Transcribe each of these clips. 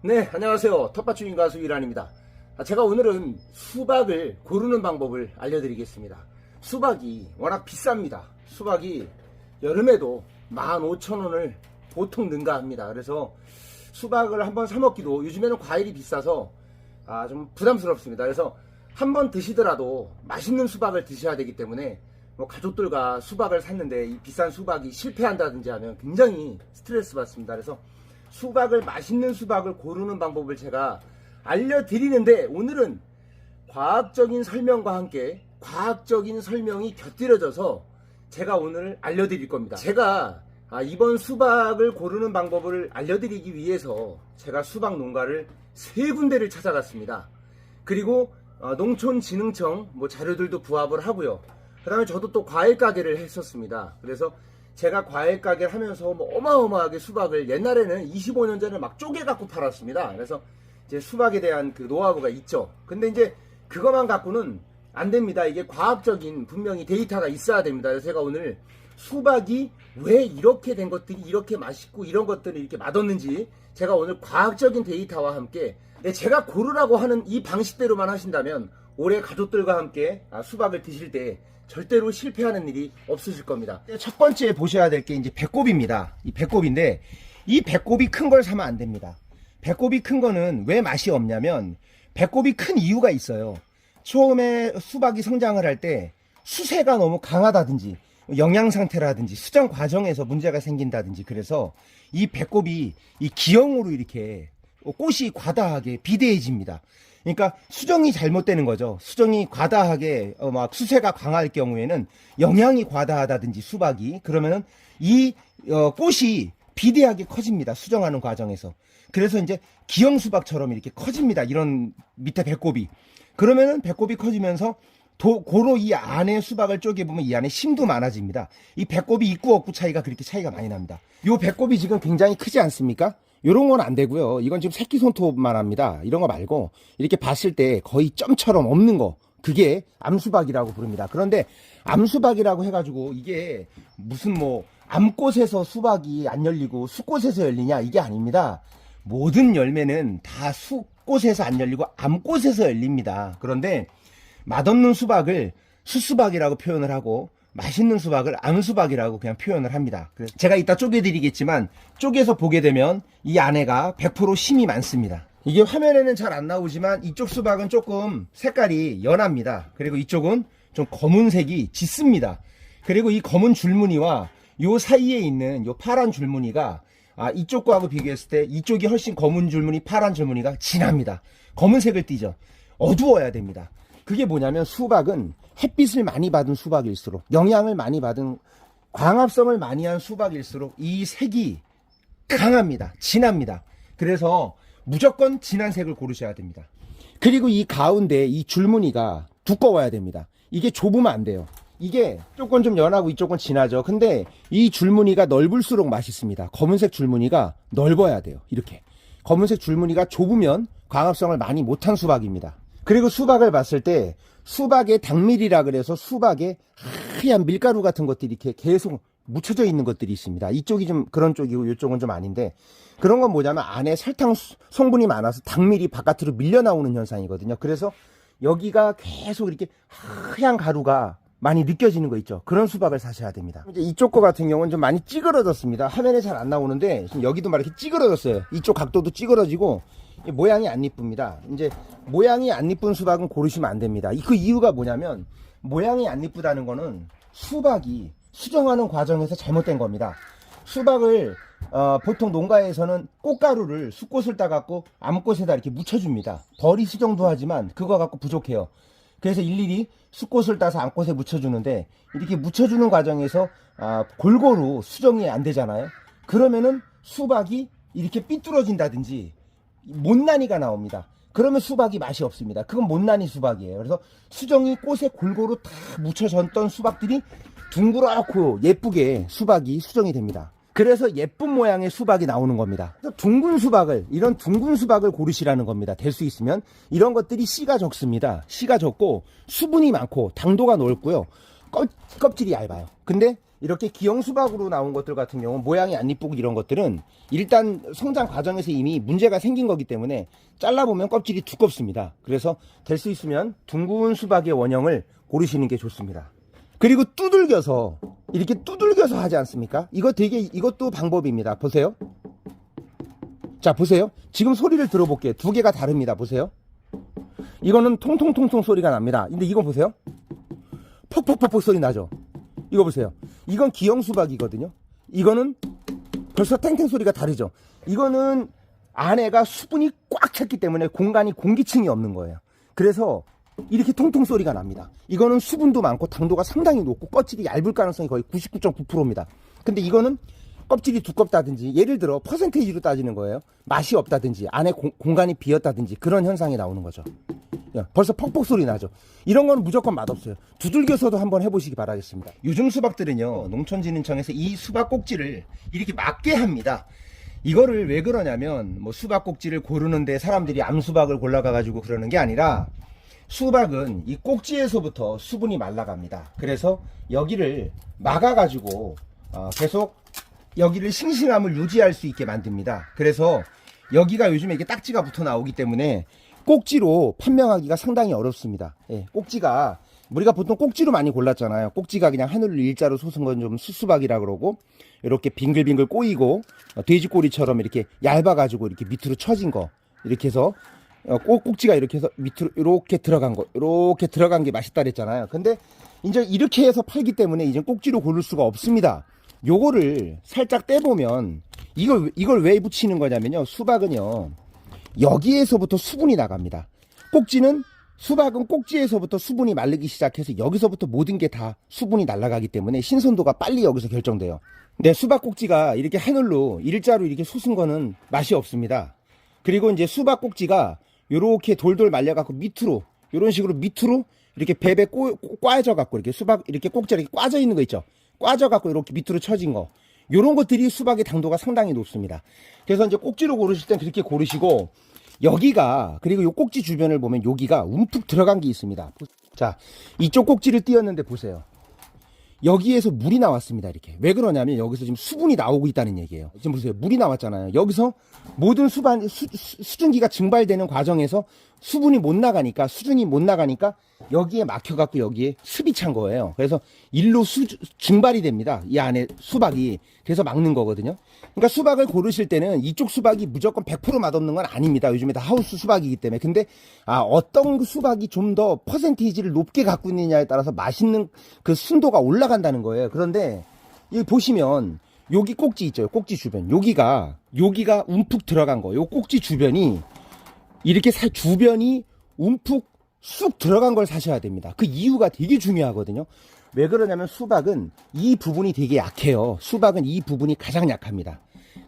네, 안녕하세요. 텃밭주인 가수 이란입니다. 제가 오늘은 수박을 고르는 방법을 알려드리겠습니다. 수박이 워낙 비쌉니다. 수박이 여름에도 15,000원을 보통 능가합니다. 그래서 수박을 한번 사 먹기도 요즘에는 과일이 비싸서 좀 부담스럽습니다. 그래서 한번 드시더라도 맛있는 수박을 드셔야 되기 때문에 가족들과 수박을 샀는데 이 비싼 수박이 실패한다든지 하면 굉장히 스트레스 받습니다. 그래서 맛있는 수박을 고르는 방법을 제가 알려드리는데, 오늘은 과학적인 설명과 함께 과학적인 설명이 곁들여져서 제가 오늘 알려드릴 겁니다. 제가 이번 수박을 고르는 방법을 알려드리기 위해서 제가 수박 농가를 3군데를 찾아갔습니다. 그리고 농촌진흥청 자료들도 부합을 하고요. 그 다음에 저도 또 과일 가게를 했었습니다. 그래서 제가 과일 가게를 하면서 어마어마하게 수박을 옛날에는 25년 전에 막 쪼개갖고 팔았습니다. 그래서 이제 수박에 대한 그 노하우가 있죠. 근데 이제 그것만 갖고는 안 됩니다. 이게 과학적인 분명히 데이터가 있어야 됩니다. 그래서 제가 오늘 수박이 왜 이렇게 된 것들이 이렇게 맛있고 이런 것들이 이렇게 맛없는지 제가 오늘 과학적인 데이터와 함께 제가 고르라고 하는 이 방식대로만 하신다면 올해 가족들과 함께 수박을 드실 때 절대로 실패하는 일이 없으실 겁니다. 첫 번째 보셔야 될 게 이제 배꼽입니다. 이 배꼽인데, 이 배꼽이 큰 걸 사면 안 됩니다. 배꼽이 큰 거는 왜 맛이 없냐면, 배꼽이 큰 이유가 있어요. 처음에 수박이 성장을 할 때 수세가 너무 강하다든지 영양 상태라든지 수정 과정에서 문제가 생긴다든지, 그래서 이 배꼽이 이 기형으로 이렇게 꽃이 과다하게 비대해집니다. 그러니까 수정이 잘못되는 거죠. 수정이 과다하게 막 수세가 강할 경우에는 영양이 과다하다든지 수박이, 그러면은 이 꽃이 비대하게 커집니다. 수정하는 과정에서. 그래서 이제 기형 수박처럼 이렇게 커집니다. 이런 밑에 배꼽이. 그러면은 배꼽이 커지면서 고로 이 안에 수박을 쪼개보면 이 안에 심도 많아집니다. 이 배꼽이 있고 없고 차이가 많이 납니다. 요 배꼽이 지금 굉장히 크지 않습니까? 요런 건 안 되고요. 이건 지금 새끼 손톱만 합니다. 이런 거 말고 이렇게 봤을 때 거의 점처럼 없는 거, 그게 암수박이라고 부릅니다. 그런데 암수박이라고 해가지고 이게 무슨 암꽃에서 수박이 안 열리고 수꽃에서 열리냐, 이게 아닙니다. 모든 열매는 다 수꽃에서 안 열리고 암꽃에서 열립니다. 그런데 맛없는 수박을 수수박이라고 표현을 하고 맛있는 수박을 암수박이라고 그냥 표현을 합니다. 그래서 제가 이따 쪼개드리겠지만 쪼개서 보게 되면 이 안에가 100% 심이 많습니다. 이게 화면에는 잘 안 나오지만 이쪽 수박은 조금 색깔이 연합니다. 그리고 이쪽은 좀 검은색이 짙습니다. 그리고 이 검은 줄무늬와 요 사이에 있는 요 파란 줄무늬가 이쪽 거하고 비교했을 때 이쪽이 훨씬 검은 줄무늬, 파란 줄무늬가 진합니다. 검은색을 띠죠. 어두워야 됩니다. 그게 뭐냐면, 수박은 햇빛을 많이 받은 수박일수록, 영양을 많이 받은, 광합성을 많이 한 수박일수록 이 색이 강합니다. 진합니다. 그래서 무조건 진한 색을 고르셔야 됩니다. 그리고 이 가운데 이 줄무늬가 두꺼워야 됩니다. 이게 좁으면 안 돼요. 이게 이쪽은 좀 연하고 이쪽은 진하죠. 근데 이 줄무늬가 넓을수록 맛있습니다. 검은색 줄무늬가 넓어야 돼요. 이렇게 검은색 줄무늬가 좁으면 광합성을 많이 못한 수박입니다. 그리고 수박을 봤을 때 수박에 당밀이라 그래서 수박에 하얀 밀가루 같은 것들이 이렇게 계속 묻혀져 있는 것들이 있습니다. 이쪽이 좀 그런 쪽이고 이쪽은 좀 아닌데, 그런 건 뭐냐면 안에 설탕 성분이 많아서 당밀이 바깥으로 밀려 나오는 현상이거든요. 그래서 여기가 계속 이렇게 하얀 가루가 많이 느껴지는 거 있죠. 그런 수박을 사셔야 됩니다. 이제 이쪽 거 같은 경우는 좀 많이 찌그러졌습니다. 화면에 잘 안 나오는데 지금 여기도 막 이렇게 찌그러졌어요. 이쪽 각도도 찌그러지고 모양이 안 이쁩니다. 이제 모양이 안 이쁜 수박은 고르시면 안 됩니다. 그 이유가 뭐냐면, 모양이 안 이쁘다는 거는 수박이 수정하는 과정에서 잘못된 겁니다. 수박을 보통 농가에서는 꽃가루를 수꽃을 따갖고 암꽃에다 이렇게 묻혀줍니다. 벌이 수정도 하지만 그거 갖고 부족해요. 그래서 일일이 수꽃을 따서 암꽃에 묻혀주는데, 이렇게 묻혀주는 과정에서 골고루 수정이 안 되잖아요. 그러면은 수박이 이렇게 삐뚤어진다든지 못난이가 나옵니다. 그러면 수박이 맛이 없습니다. 그건 못난이 수박이에요. 그래서 수정이 꽃에 골고루 다 묻혀졌던 수박들이 둥그렇고 예쁘게 수박이 수정이 됩니다. 그래서 예쁜 모양의 수박이 나오는 겁니다. 둥근 수박을, 이런 둥근 수박을 고르시라는 겁니다. 될 수 있으면. 이런 것들이 씨가 적습니다. 씨가 적고 수분이 많고 당도가 넓고요. 껍질이 얇아요. 근데 이렇게 기형 수박으로 나온 것들 같은 경우 모양이 안 이쁘고 이런 것들은 일단 성장 과정에서 이미 문제가 생긴 거기 때문에 잘라보면 껍질이 두껍습니다. 그래서 될 수 있으면 둥근 수박의 원형을 고르시는 게 좋습니다. 그리고 두들겨서 이렇게 두들겨서 하지 않습니까? 이것도 방법입니다. 보세요. 자, 보세요. 지금 소리를 들어볼게요. 두 개가 다릅니다. 보세요. 이거는 통통통통 소리가 납니다. 근데 이거 보세요. 퍽퍽퍽퍽 소리 나죠? 이거 보세요. 이건 기형 수박이거든요. 이거는 벌써 탱탱 소리가 다르죠. 이거는 안에가 수분이 꽉 찼기 때문에 공기층이 없는 거예요. 그래서 이렇게 통통 소리가 납니다. 이거는 수분도 많고 당도가 상당히 높고 껍질이 얇을 가능성이 거의 99.9%입니다. 근데 이거는 껍질이 두껍다든지 예를 들어 퍼센테이지로 따지는 거예요. 맛이 없다든지 안에 공간이 비었다든지 그런 현상이 나오는 거죠. 벌써 퍽퍽 소리 나죠. 이런 건 무조건 맛없어요. 두들겨서도 한번 해보시기 바라겠습니다. 요즘 수박들은요, 농촌진흥청에서 이 수박 꼭지를 이렇게 맞게 합니다. 이거를 왜 그러냐면 뭐 수박 꼭지를 고르는데 사람들이 암수박을 골라가가지고 그러는 게 아니라 수박은 이 꼭지에서부터 수분이 말라갑니다. 그래서 여기를 막아가지고 계속 여기를 싱싱함을 유지할 수 있게 만듭니다. 그래서 여기가 요즘에 이게 딱지가 붙어 나오기 때문에 꼭지로 판명하기가 상당히 어렵습니다. 예, 꼭지가 우리가 보통 꼭지로 많이 골랐잖아요. 꼭지가 그냥 하늘로 일자로 솟은 건 좀 수수박이라 그러고 이렇게 빙글빙글 꼬이고 돼지꼬리처럼 이렇게 얇아가지고 이렇게 밑으로 처진 거 이렇게 해서 꼭지가 이렇게 해서 밑으로 이렇게 들어간 거 이렇게 들어간 게 맛있다 그랬잖아요. 근데 이제 이렇게 해서 팔기 때문에 이제 꼭지로 고를 수가 없습니다. 요거를 살짝 떼보면 이걸 왜 붙이는 거냐면요. 수박은요. 여기에서부터 수분이 나갑니다. 수박은 꼭지에서부터 수분이 마르기 시작해서 여기서부터 모든 게 다 수분이 날아가기 때문에 신선도가 빨리 여기서 결정돼요. 근데 수박 꼭지가 이렇게 하늘로 일자로 이렇게 솟은 거는 맛이 없습니다. 그리고 이제 수박 꼭지가 요렇게 돌돌 말려갖고 밑으로 요런 식으로 밑으로 이렇게 베베 꽈져갖고 이렇게 수박 이렇게 꼭지가 이렇게 꽈져 있는 거 있죠. 꽈져갖고 이렇게 밑으로 처진 거 요런 것들이 수박의 당도가 상당히 높습니다. 그래서 이제 꼭지로 고르실 땐 그렇게 고르시고 여기가 그리고 요 꼭지 주변을 보면 여기가 움푹 들어간 게 있습니다. 자, 이쪽 꼭지를 띄었는데 보세요. 여기에서 물이 나왔습니다. 이렇게 왜 그러냐면 여기서 지금 수분이 나오고 있다는 얘기예요. 지금 보세요. 물이 나왔잖아요. 여기서 모든 수증기가 증발되는 과정에서 수분이 못 나가니까 수증이 못 나가니까 여기에 막혀갖고 여기에 습이 찬 거예요. 그래서 일로 증발이 됩니다. 이 안에 수박이. 그래서 막는 거거든요. 그러니까 수박을 고르실 때는 이쪽 수박이 무조건 100% 맛없는 건 아닙니다. 요즘에 다 하우스 수박이기 때문에. 근데 어떤 수박이 좀 더 퍼센테이지를 높게 갖고 있느냐에 따라서 맛있는 그 순도가 올라간다는 거예요. 그런데 여기 보시면 여기 꼭지 있죠. 꼭지 주변. 여기가 움푹 들어간 거. 요 꼭지 주변이 이렇게 주변이 움푹 쑥 들어간 걸 사셔야 됩니다. 그 이유가 되게 중요하거든요. 왜 그러냐면 수박은 이 부분이 되게 약해요. 수박은 이 부분이 가장 약합니다.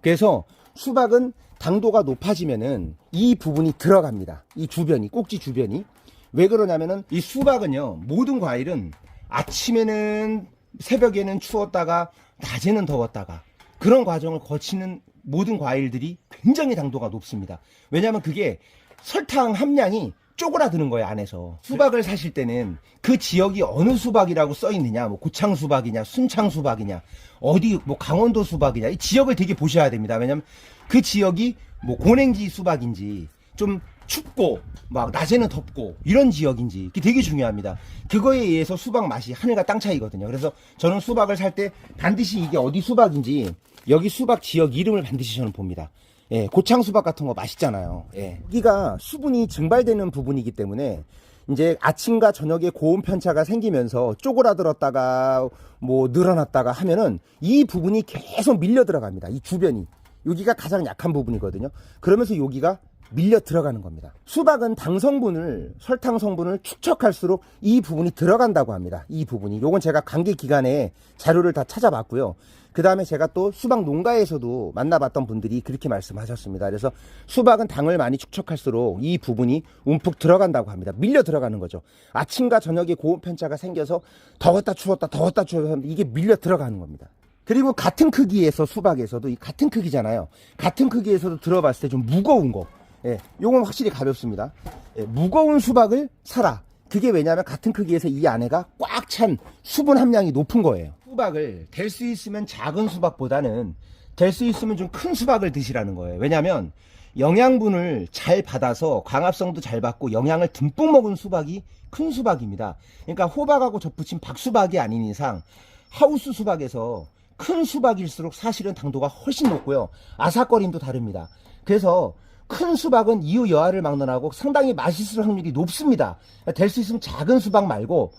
그래서 수박은 당도가 높아지면은 이 부분이 들어갑니다. 이 주변이, 꼭지 주변이. 왜 그러냐면은 이 수박은요, 모든 과일은 아침에는, 새벽에는 추웠다가, 낮에는 더웠다가, 그런 과정을 거치는 모든 과일들이 굉장히 당도가 높습니다. 왜냐하면 그게 설탕 함량이 쪼그라드는 거예요, 안에서. 수박을 사실 때는 그 지역이 어느 수박이라고 써 있느냐, 뭐 고창 수박이냐, 순창 수박이냐, 어디 뭐 강원도 수박이냐, 이 지역을 되게 보셔야 됩니다. 왜냐면 그 지역이 뭐 고냉지 수박인지 좀 춥고 막 낮에는 덥고 이런 지역인지 그게 되게 중요합니다. 그거에 의해서 수박 맛이 하늘과 땅 차이거든요. 그래서 저는 수박을 살 때 반드시 이게 어디 수박인지 여기 수박 지역 이름을 반드시 저는 봅니다. 예, 고창 수박 같은 거 맛있잖아요. 예. 여기가 수분이 증발되는 부분이기 때문에 이제 아침과 저녁에 고온 편차가 생기면서 쪼그라들었다가 뭐 늘어났다가 하면은 이 부분이 계속 밀려 들어갑니다. 이 주변이. 여기가 가장 약한 부분이거든요. 그러면서 여기가 밀려 들어가는 겁니다. 수박은 당 성분을, 설탕 성분을 축적할수록 이 부분이 들어간다고 합니다. 이 부분이. 요건 제가 관계 기간에 자료를 다 찾아봤고요. 그 다음에 제가 또 수박 농가에서도 만나봤던 분들이 그렇게 말씀하셨습니다. 그래서 수박은 당을 많이 축적할수록 이 부분이 움푹 들어간다고 합니다. 밀려 들어가는 거죠. 아침과 저녁에 고온 편차가 생겨서 더웠다 추웠다 하면 이게 밀려 들어가는 겁니다. 그리고 같은 크기에서 수박에서도 이 같은 크기잖아요. 같은 크기에서도 들어봤을 때 좀 무거운 거. 예, 요건 확실히 가볍습니다. 예, 무거운 수박을 사라. 그게 왜냐하면 같은 크기에서 이 안에가 꽉 찬 수분 함량이 높은 거예요. 수박을 될 수 있으면 작은 수박보다는 될 수 있으면 좀 큰 수박을 드시라는 거예요. 왜냐하면 영양분을 잘 받아서 광합성도 잘 받고 영양을 듬뿍 먹은 수박이 큰 수박입니다. 그러니까 호박하고 접붙인 박수박이 아닌 이상 하우스 수박에서 큰 수박일수록 사실은 당도가 훨씬 높고요. 아삭거림도 다릅니다. 그래서 큰 수박은 이후 여하를 막론하고 상당히 맛있을 확률이 높습니다. 될 수 있으면 작은 수박 말고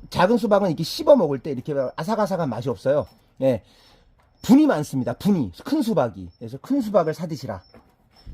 작은 수박은 이렇게 씹어 먹을 때 이렇게 아삭아삭한 맛이 없어요. 예, 분이 많습니다. 분이 큰 수박이. 그래서 큰 수박을 사 드시라.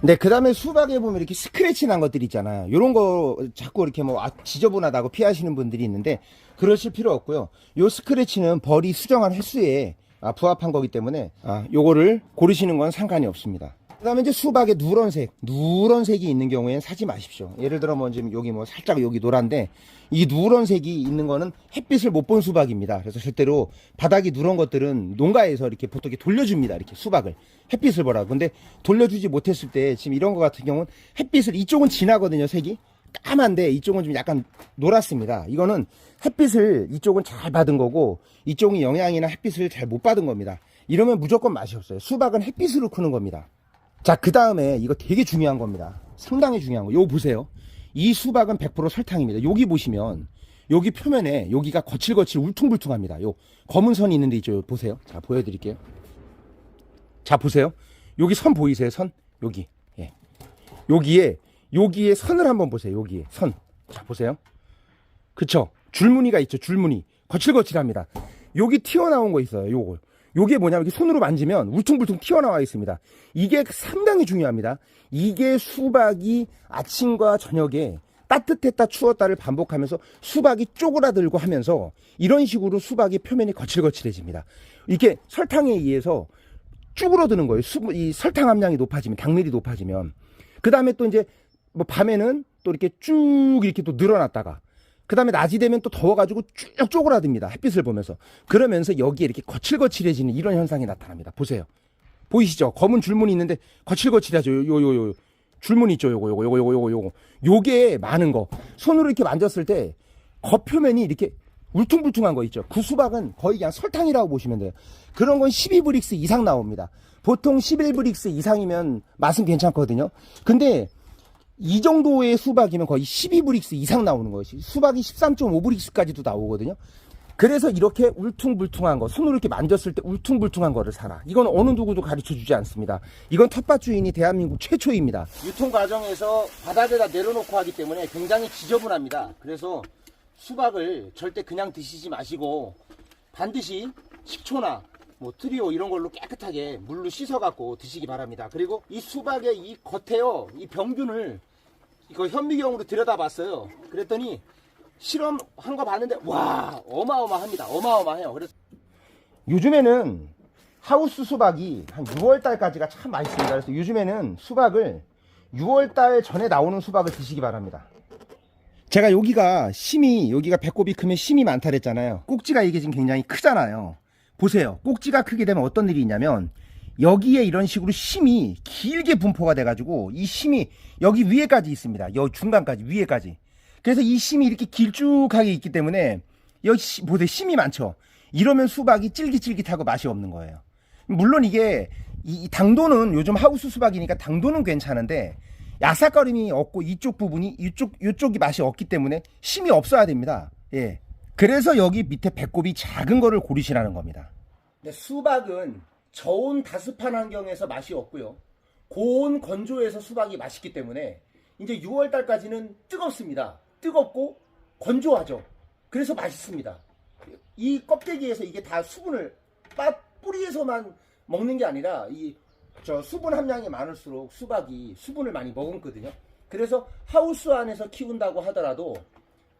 네, 그 다음에 수박에 보면 이렇게 스크래치 난 것들 있잖아요. 요런 거 자꾸 이렇게 뭐 지저분하다고 피하시는 분들이 있는데 그러실 필요 없고요. 요 스크래치는 벌이 수정한 횟수에 부합한 거기 때문에 요거를 고르시는 건 상관이 없습니다. 그 다음에 이제 수박에 누런색이 있는 경우에는 사지 마십시오. 예를 들어 뭐 지금 여기 뭐 살짝 여기 노란데 이 누런색이 있는 거는 햇빛을 못 본 수박입니다. 그래서 절대로 바닥이 누런 것들은 농가에서 이렇게 보통 이렇게 돌려줍니다. 이렇게 수박을 햇빛을 보라고. 근데 돌려주지 못했을 때 지금 이런 거 같은 경우는 햇빛을 이쪽은 진하거든요. 색이 까만데 이쪽은 좀 약간 노랗습니다. 이거는 햇빛을 이쪽은 잘 받은 거고 이쪽은 영양이나 햇빛을 잘 못 받은 겁니다. 이러면 무조건 맛이 없어요. 수박은 햇빛으로 크는 겁니다. 자, 그 다음에 이거 되게 중요한 겁니다. 상당히 중요한 거. 요거 보세요. 이 수박은 100% 설탕입니다. 여기 보시면 여기 표면에 여기가 거칠거칠 울퉁불퉁합니다. 요 검은 선이 있는데 있죠. 보세요. 자, 보여드릴게요. 자, 보세요. 여기 선 보이세요? 선? 여기. 예. 여기에 선을 한번 보세요. 여기에 선. 자, 보세요. 그쵸? 줄무늬가 있죠. 줄무늬. 거칠거칠합니다. 여기 튀어나온 거 있어요. 요게 뭐냐면 이렇게 손으로 만지면 울퉁불퉁 튀어나와 있습니다. 이게 상당히 중요합니다. 이게 수박이 아침과 저녁에 따뜻했다 추웠다를 반복하면서 수박이 쪼그라들고 하면서 이런 식으로 수박이 표면이 거칠거칠해집니다. 이게 설탕에 의해서 쭈그러드는 거예요. 이 설탕 함량이 높아지면, 당밀이 높아지면. 그 다음에 또 이제 뭐 밤에는 또 이렇게 쭉 이렇게 또 늘어났다가 그 다음에 낮이 되면 또 더워가지고 쭉 쪼그라듭니다. 햇빛을 보면서. 그러면서 여기에 이렇게 거칠거칠해지는 이런 현상이 나타납니다. 보세요. 보이시죠? 검은 줄무늬 있는데 거칠거칠하죠. 줄무늬 있죠. 요거. 요게 많은 거. 손으로 이렇게 만졌을 때 겉표면이 이렇게 울퉁불퉁한 거 있죠. 그 수박은 거의 그냥 설탕이라고 보시면 돼요. 그런 건 12브릭스 이상 나옵니다. 보통 11브릭스 이상이면 맛은 괜찮거든요. 근데 이 정도의 수박이면 거의 12브릭스 이상 나오는 것이 수박이 13.5브릭스까지도 나오거든요. 그래서 이렇게 울퉁불퉁한 거, 손으로 이렇게 만졌을 때 울퉁불퉁한 거를 사라. 이건 어느 누구도 가르쳐 주지 않습니다. 이건 텃밭 주인이 대한민국 최초입니다. 유통 과정에서 바닥에다 내려놓고 하기 때문에 굉장히 지저분합니다. 그래서 수박을 절대 그냥 드시지 마시고 반드시 식초나 뭐 트리오 이런 걸로 깨끗하게 물로 씻어 갖고 드시기 바랍니다. 그리고 이 수박의 이 겉에요, 이 병균을 이거 현미경으로 들여다봤어요. 그랬더니 실험한 거 봤는데 와, 어마어마합니다. 어마어마해요. 그래서 요즘에는 하우스 수박이 한 6월 달까지가 참 맛있습니다. 그래서 요즘에는 수박을 6월 달 전에 나오는 수박을 드시기 바랍니다. 제가 여기가 배꼽이 크면 심이 많다 그랬잖아요. 꼭지가 이게 지금 굉장히 크잖아요. 보세요. 꼭지가 크게 되면 어떤 일이 있냐면 여기에 이런 식으로 심이 길게 분포가 돼가지고 이 심이 여기 위에까지 있습니다. 여기 중간까지 위에까지. 그래서 이 심이 이렇게 길쭉하게 있기 때문에 여기 보세요. 심이 많죠. 이러면 수박이 찔깃찔깃하고 맛이 없는 거예요. 물론 이게 이 당도는 요즘 하우스 수박이니까 당도는 괜찮은데 야삭거림이 없고 이쪽 부분이 이쪽이 맛이 없기 때문에 심이 없어야 됩니다. 예. 그래서 여기 밑에 배꼽이 작은 거를 고르시라는 겁니다. 수박은 저온 다습한 환경에서 맛이 없고요. 고온 건조에서 수박이 맛있기 때문에 이제 6월 달까지는 뜨겁습니다. 뜨겁고 건조하죠. 그래서 맛있습니다. 이 껍데기에서 이게 다 수분을 뿌리에서만 먹는 게 아니라 수분 함량이 많을수록 수박이 수분을 많이 머금거든요. 그래서 하우스 안에서 키운다고 하더라도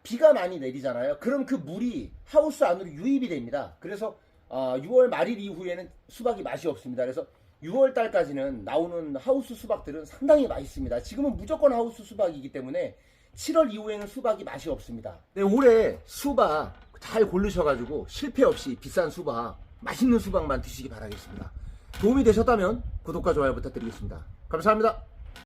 비가 많이 내리잖아요. 그럼 그 물이 하우스 안으로 유입이 됩니다. 그래서 6월 말일 이후에는 수박이 맛이 없습니다. 그래서 6월 달까지는 나오는 하우스 수박들은 상당히 맛있습니다. 지금은 무조건 하우스 수박이기 때문에 7월 이후에는 수박이 맛이 없습니다. 네, 올해 수박 잘 고르셔가지고 실패 없이 비싼 수박, 맛있는 수박만 드시기 바라겠습니다. 도움이 되셨다면 구독과 좋아요 부탁드리겠습니다. 감사합니다.